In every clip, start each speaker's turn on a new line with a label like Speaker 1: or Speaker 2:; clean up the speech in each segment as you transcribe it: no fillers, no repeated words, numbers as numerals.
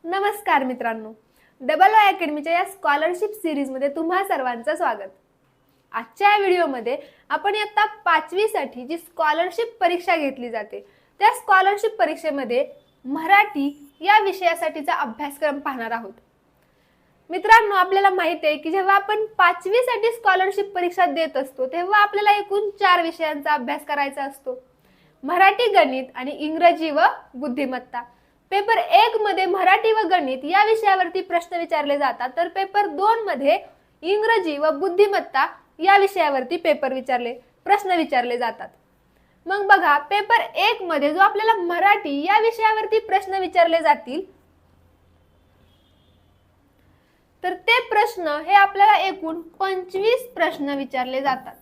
Speaker 1: नमस्कार मित्रांनो, double Y अकॅडमीच्या या स्कॉलरशिप सिरीजमध्ये तुम्हा सर्वांचं स्वागत। आजच्या या व्हिडिओमध्ये आपण इयत्ता 5वी साठी जी स्कॉलरशिप परीक्षा घेतली जाते त्या स्कॉलरशिप परीक्षेमध्ये मराठी या विषयासाठीचा अभ्यासक्रम पाहणार आहोत। मित्रांनो, आपल्याला माहिती आहे की जेव्हा आपण 5वी साठी स्कॉलरशिप परीक्षा देत असतो तेव्हा आपल्याला एकूण 4 विषयांचा अभ्यास करायचा असतो। मराठी, गणित आणि इंग्रजी व बुद्धिमत्ता। पेपर 1 मध्ये मराठी व गणित या विषयावरती प्रश्न विचारले जातात, तर पेपर 2 मध्ये इंग्रजी व बुद्धिमत्ता या विषयावरती प्रश्न विचारले जातात। मग बघा, पेपर 1 मध्ये जो आपल्याला मराठी या विषयावरती प्रश्न विचारले जातील तर ते प्रश्न हे आपल्याला एकूण 25 प्रश्न विचारले जातात।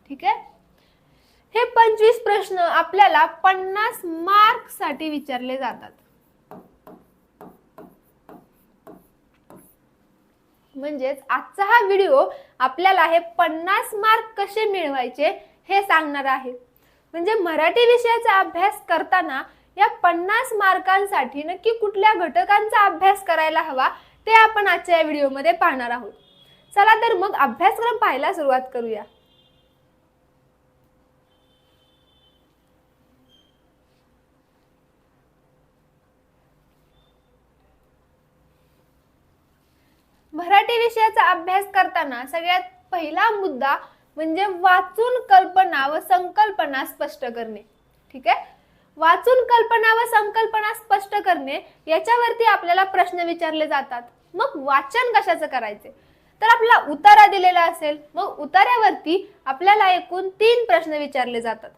Speaker 1: ठीक आहे, हे 25 प्रश्न आपल्याला 50 मार्क साठी विचारले जातात। म्हणजेच आजचा हा व्हिडिओ आपल्याला हे 50 मार्क कसे मिळवायचे हे सांगणार आहे। म्हणजे मराठी विषयाचा अभ्यास करताना या 50 मार्कांसाठी नक्की कुठल्या घटकांचा अभ्यास करायला हवा ते आपण आजच्या व्हिडिओमध्ये पाहणार आहोत। चला तर मग अभ्यासक्रम पाहायला सुरुवात करूया। मराठी विषयाचा अभ्यास करताना सगळ्यात पहिला मुद्दा म्हणजे वाचून कल्पना व संकल्पना स्पष्ट करणे। ठीक आहे, वाचून कल्पना व संकल्पना स्पष्ट करणे याच्यावरती आपल्याला प्रश्न विचारले जातात। मग वाचन कशाचं करायचे, तर आपला उतारा दिलेला असेल, मग उतार्यावरती आपल्याला एकूण 3 प्रश्न विचारले जातात।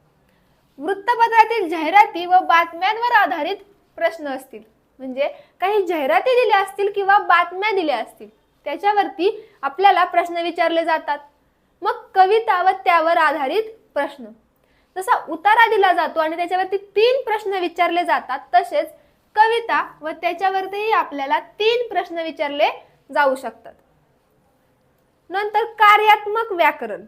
Speaker 1: वृत्तपत्रातील जाहिराती व बातम्यांवर आधारित प्रश्न असतील, म्हणजे काही जाहिराती दिल्या असतील किंवा बातम्या दिल्या असतील त्याच्यावरती आपल्याला प्रश्न विचारले जातात। मग कविता व त्यावर आधारित प्रश्न, जसा उतारा दिला जातो आणि त्याच्यावरती 3 प्रश्न विचारले जातात, तसेच कविता व त्याच्यावरती आपल्याला 3 प्रश्न विचारले जाऊ शकतात। नंतर कार्यात्मक व्याकरण।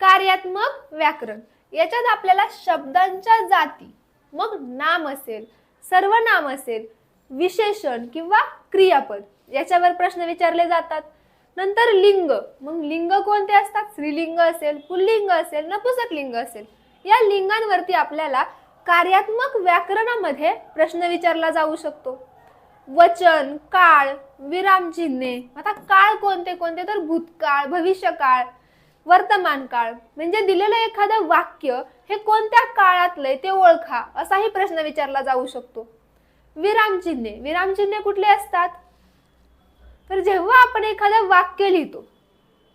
Speaker 1: कार्यात्मक व्याकरण याच्यात आपल्याला शब्दांच्या जाती, मग नाम असेल, सर्वनाम असेल, विशेषण किंवा क्रियापद याच्यावर प्रश्न विचारले जातात। नंतर लिंग, मग लिंग कोणते असतात, स्त्रीलिंग असेल, पुल्लिंग असेल, नपुंसकलिंग असेल, या लिंगांवरती आपल्याला कार्यात्मक व्याकरणामध्ये प्रश्न विचारला जाऊ शकतो। वचन, काळ, विरामचिन्हे। आता काळ कोणते कोणते, तर भूतकाळ, भविष्यकाळ, वर्तमान काळ। म्हणजे दिलेलं एखादं वाक्य हे कोणत्या काळातलंय ते ओळखा, असाही प्रश्न विचारला जाऊ शकतो। विरामचिन्हे, विरामचिन्हे कुठले असतात, तर जेव्हा आपण एखादं वाक्य लिहितो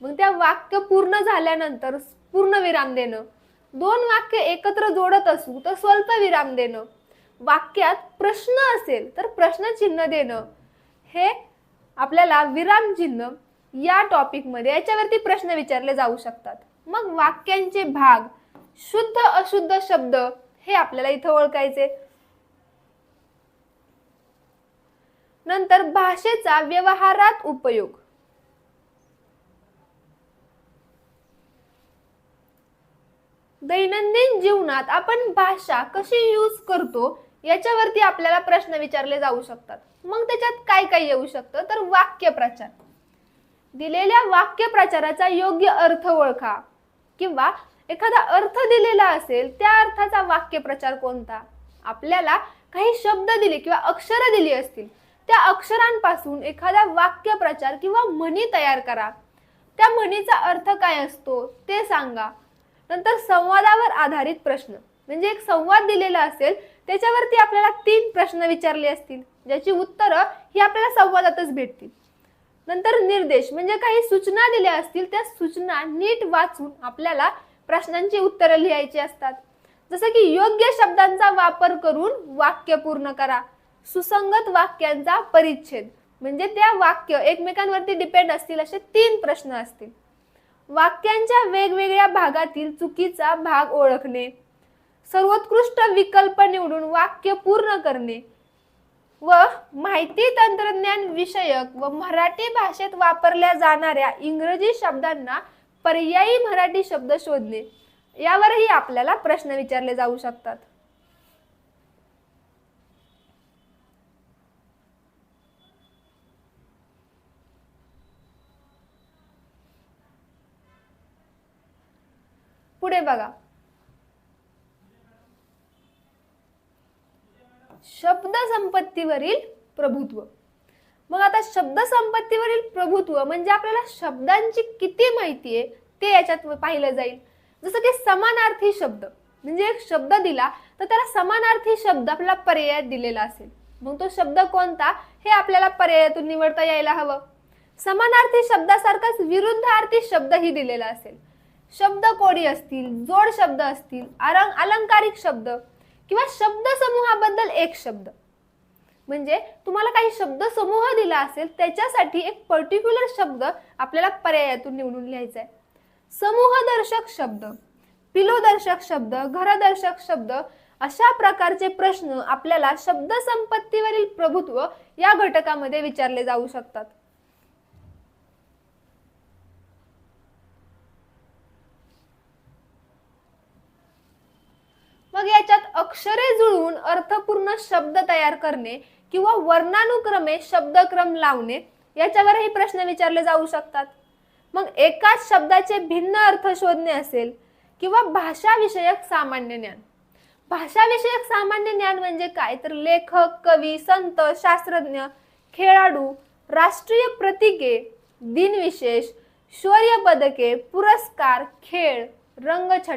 Speaker 1: मग त्या वाक्य पूर्ण झाल्यानंतर पूर्ण विराम देणं, 2 वाक्य एकत्र जोडत असू तर स्वल्प विराम देणं, वाक्यात प्रश्न असेल तर प्रश्नचिन्ह देणं, हे आपल्याला विरामचिन्ह या टॉपिक मध्ये याच्यावरती प्रश्न विचारले जाऊ शकतात। मग वाक्यांचे भाग, शुद्ध अशुद्ध शब्द हे आपल्याला इथे ओळखायचे। नंतर भाषेचा व्यवहारात उपयोग। दैनंदिन जीवनात आपण भाषा कशी यूज करतो याच्यावरती आपल्याला प्रश्न विचारले जाऊ शकतात। मग त्याच्यात काय काय येऊ शकतं, तर वाक्यप्रचार। दिलेल्या वाक्यप्रचाराचा योग्य अर्थ ओळखा, किंवा एखादा अर्थ दिलेला असेल त्या अर्थाचा वाक्यप्रचार कोणता। आपल्याला काही शब्द दिले किंवा अक्षर दिली असतील, त्या अक्षरांपासून एखादा वाक्यप्रचार किंवा म्हणी तयार करा, त्या म्हणीचा अर्थ काय असतो ते सांगा। नंतर संवादावर आधारित प्रश्न, म्हणजे एक संवाद दिलेला असेल त्याच्यावरती आपल्याला 3 प्रश्न विचारले असतील, ज्याची उत्तरं ही आपल्याला संवादातच भेटतील। नंतर निर्देश, म्हणजे काही सूचना दिल्या असतील त्या सूचना नीट वाचून आपल्याला प्रश्नांची उत्तरं लिहायची असतात। जसं की योग्य शब्दांचा वापर करून वाक्य पूर्ण करा, सुसंगत वाक्यांचा परिच्छेद, म्हणजे त्या वाक्य एकमेकांवरती डिपेंड असतील असे 3 प्रश्न असतील। वाक्यांच्या वेगवेगळ्या भागातील चुकीचा भाग ओळखणे, सर्वोत्कृष्ट विकल्प निवडून वाक्य पूर्ण करणे, व माहिती तंत्रज्ञान विषयक व मराठी भाषेत वापरल्या जाणाऱ्या इंग्रजी शब्दांना पर्यायी मराठी शब्द शोधणे, यावरही आपल्याला प्रश्न विचारले जाऊ शकतात. पुढे बघा, शब्द संपत्तीवरील प्रभुत्व. मग आता शब्द संपत्तीवरील प्रभुत्व म्हणजे आपल्याला शब्दांची किती माहिती आहे ते याच्यात पाहिलं जाईल. जसं की समानार्थी शब्द, म्हणजे एक शब्द दिला तर त्याला समानार्थी शब्द आपल्याला पर्यायात दिलेला असेल, मग तो शब्द कोणता हे आपल्याला पर्यायातून निवडता यायला हवं. समानार्थी शब्दासारखाच विरुद्धार्थी शब्दही दिलेला असेल. शब्द कोडी असतील, जोड शब्द असतील, अलंकारिक शब्द किंवा शब्द समूहाबद्दल एक शब्द, म्हणजे तुम्हाला काही शब्द समूह दिला असेल त्याच्यासाठी एक पर्टिक्युलर शब्द आपल्याला पर्यायातून निवडून लिहायचा आहे. समूहदर्शक शब्द, पिलोदर्शक शब्द, घरदर्शक शब्द अशा प्रकारचे प्रश्न आपल्याला शब्द संपत्तीवरील प्रभुत्व या घटकामध्ये विचारले जाऊ शकतात. मग याच्यात अक्षरे जुळवून अर्थपूर्ण शब्द तयार करणे किंवा वर्णानुक्रमे शब्दक्रम लावणे याच्यावरही प्रश्न विचारले जाऊ शकतात. मग एकाच शब्दाचे भिन्न अर्थ शोधणे असेल किंवा भाषाविषयक सामान्य ज्ञान. भाषाविषयक सामान्य ज्ञान म्हणजे काय तर लेखक, कवी, संत, शास्त्रज्ञ, खेळाडू, राष्ट्रीय प्रतीके, दिनविशेष, शौर्य पदके, पुरस्कार, खेळ, रंगछटा